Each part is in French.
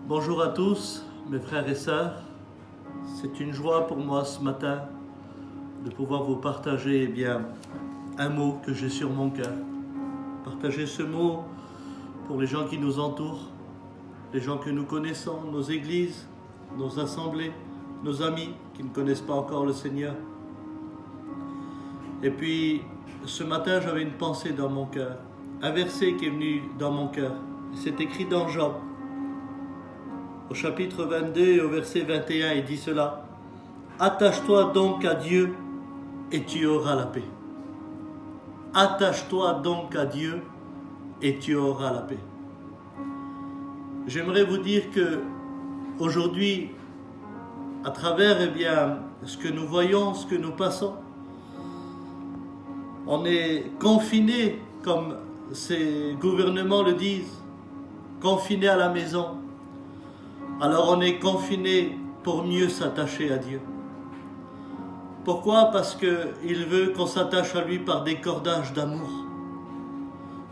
Bonjour à tous, mes frères et sœurs. C'est une joie pour moi ce matin de pouvoir vous partager un mot que j'ai sur mon cœur. Partager ce mot pour les gens qui nous entourent, les gens que nous connaissons, nos églises, nos assemblées, nos amis qui ne connaissent pas encore le Seigneur. Et puis, ce matin, j'avais une pensée dans mon cœur, un verset qui est venu dans mon cœur. C'est écrit dans Jean, au chapitre 22 et au verset 21, il dit cela. « Attache-toi donc à Dieu et tu auras la paix. » Attache-toi donc à Dieu et tu auras la paix. J'aimerais vous dire que aujourd'hui, à travers ce que nous voyons, ce que nous passons, on est confinés, comme ces gouvernements le disent, confinés à la maison. Alors on est confinés pour mieux s'attacher à Dieu. Pourquoi? Parce qu'il veut qu'on s'attache à lui par des cordages d'amour.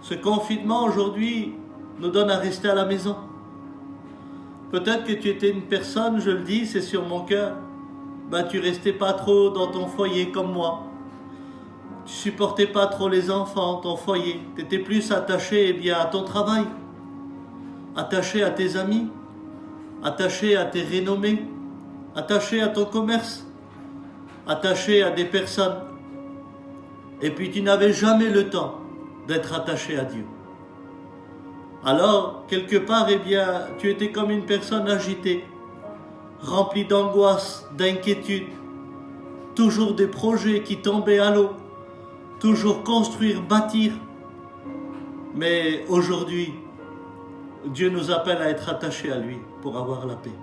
Ce confinement aujourd'hui nous donne à rester à la maison. Peut-être que tu étais une personne, je le dis, c'est sur mon cœur, tu restais pas trop dans ton foyer comme moi. Tu supportais pas trop les enfants, ton foyer. Tu étais plus attaché à ton travail, attaché à tes amis, attaché à tes renommées, attaché à ton commerce, attaché à des personnes. Et puis tu n'avais jamais le temps d'être attaché à Dieu. Alors, quelque part, tu étais comme une personne agitée, remplie d'angoisse, d'inquiétude, toujours des projets qui tombaient à l'eau, toujours construire, bâtir. Mais aujourd'hui, Dieu nous appelle à être attachés à lui pour avoir la paix.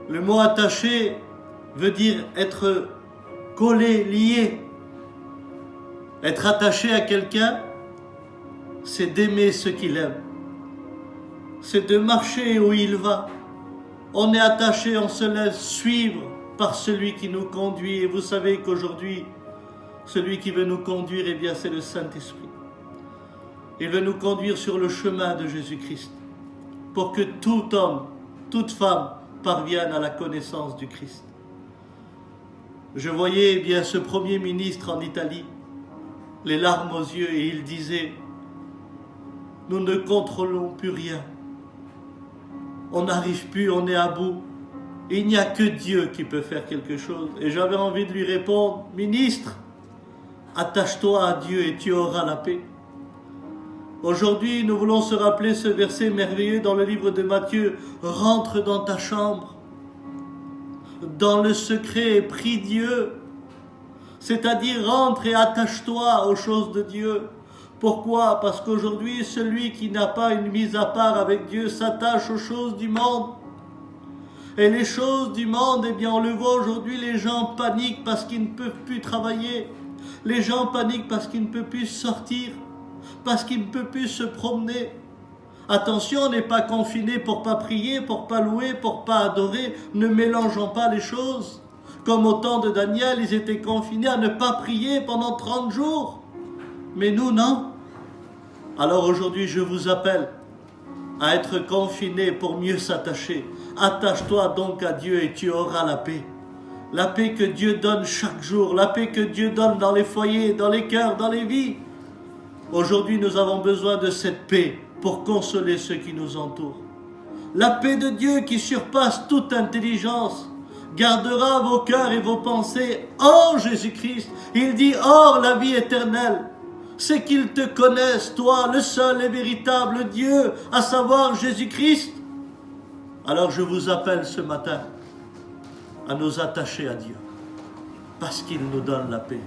Le mot attaché veut dire être collé, lié. Être attaché à quelqu'un, c'est d'aimer ce qu'il aime. C'est de marcher où il va. On est attaché, on se laisse suivre par celui qui nous conduit. Et vous savez qu'aujourd'hui, celui qui veut nous conduire, c'est le Saint-Esprit. Il veut nous conduire sur le chemin de Jésus-Christ pour que tout homme, toute femme parvienne à la connaissance du Christ. Je voyais ce Premier ministre en Italie, les larmes aux yeux, et il disait « Nous ne contrôlons plus rien. On n'arrive plus, on est à bout. Il n'y a que Dieu qui peut faire quelque chose. » Et j'avais envie de lui répondre « Ministre, attache-toi à Dieu et tu auras la paix. » Aujourd'hui, nous voulons se rappeler ce verset merveilleux dans le livre de Matthieu. « Rentre dans ta chambre, dans le secret et prie Dieu. » C'est-à-dire, rentre et attache-toi aux choses de Dieu. Pourquoi? Parce qu'aujourd'hui, celui qui n'a pas une mise à part avec Dieu s'attache aux choses du monde. Et les choses du monde, on le voit aujourd'hui, les gens paniquent parce qu'ils ne peuvent plus travailler. Les gens paniquent parce qu'ils ne peuvent plus sortir, parce qu'ils ne peuvent plus se promener. Attention, on n'est pas confiné pour pas prier, pour pas louer, pour pas adorer. Ne mélangeons pas les choses. Comme au temps de Daniel, ils étaient confinés à ne pas prier pendant 30 jours. Mais nous, non. Alors aujourd'hui, je vous appelle à être confinés pour mieux s'attacher. Attache-toi donc à Dieu et tu auras la paix. La paix que Dieu donne chaque jour, la paix que Dieu donne dans les foyers, dans les cœurs, dans les vies. Aujourd'hui, nous avons besoin de cette paix pour consoler ceux qui nous entourent. La paix de Dieu qui surpasse toute intelligence gardera vos cœurs et vos pensées en Jésus-Christ. Il dit, or la vie éternelle, c'est qu'ils te connaissent, toi, le seul et véritable Dieu, à savoir Jésus-Christ. Alors je vous appelle ce matin à nous attacher à Dieu, parce qu'il nous donne la paix.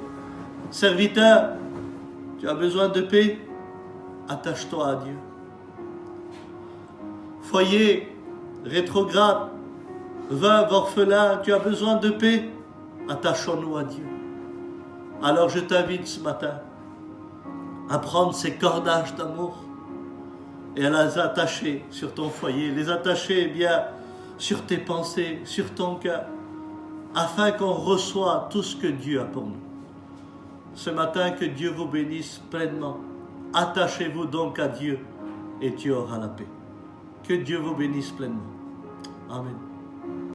Serviteur, tu as besoin de paix? Attache-toi à Dieu. Foyer, rétrograde, veuve, orphelin, tu as besoin de paix? Attachons-nous à Dieu. Alors je t'invite ce matin à prendre ces cordages d'amour et à les attacher sur ton foyer, les attacher sur tes pensées, sur ton cœur, afin qu'on reçoive tout ce que Dieu a pour nous. Ce matin, que Dieu vous bénisse pleinement. Attachez-vous donc à Dieu et tu auras la paix. Que Dieu vous bénisse pleinement. Amen.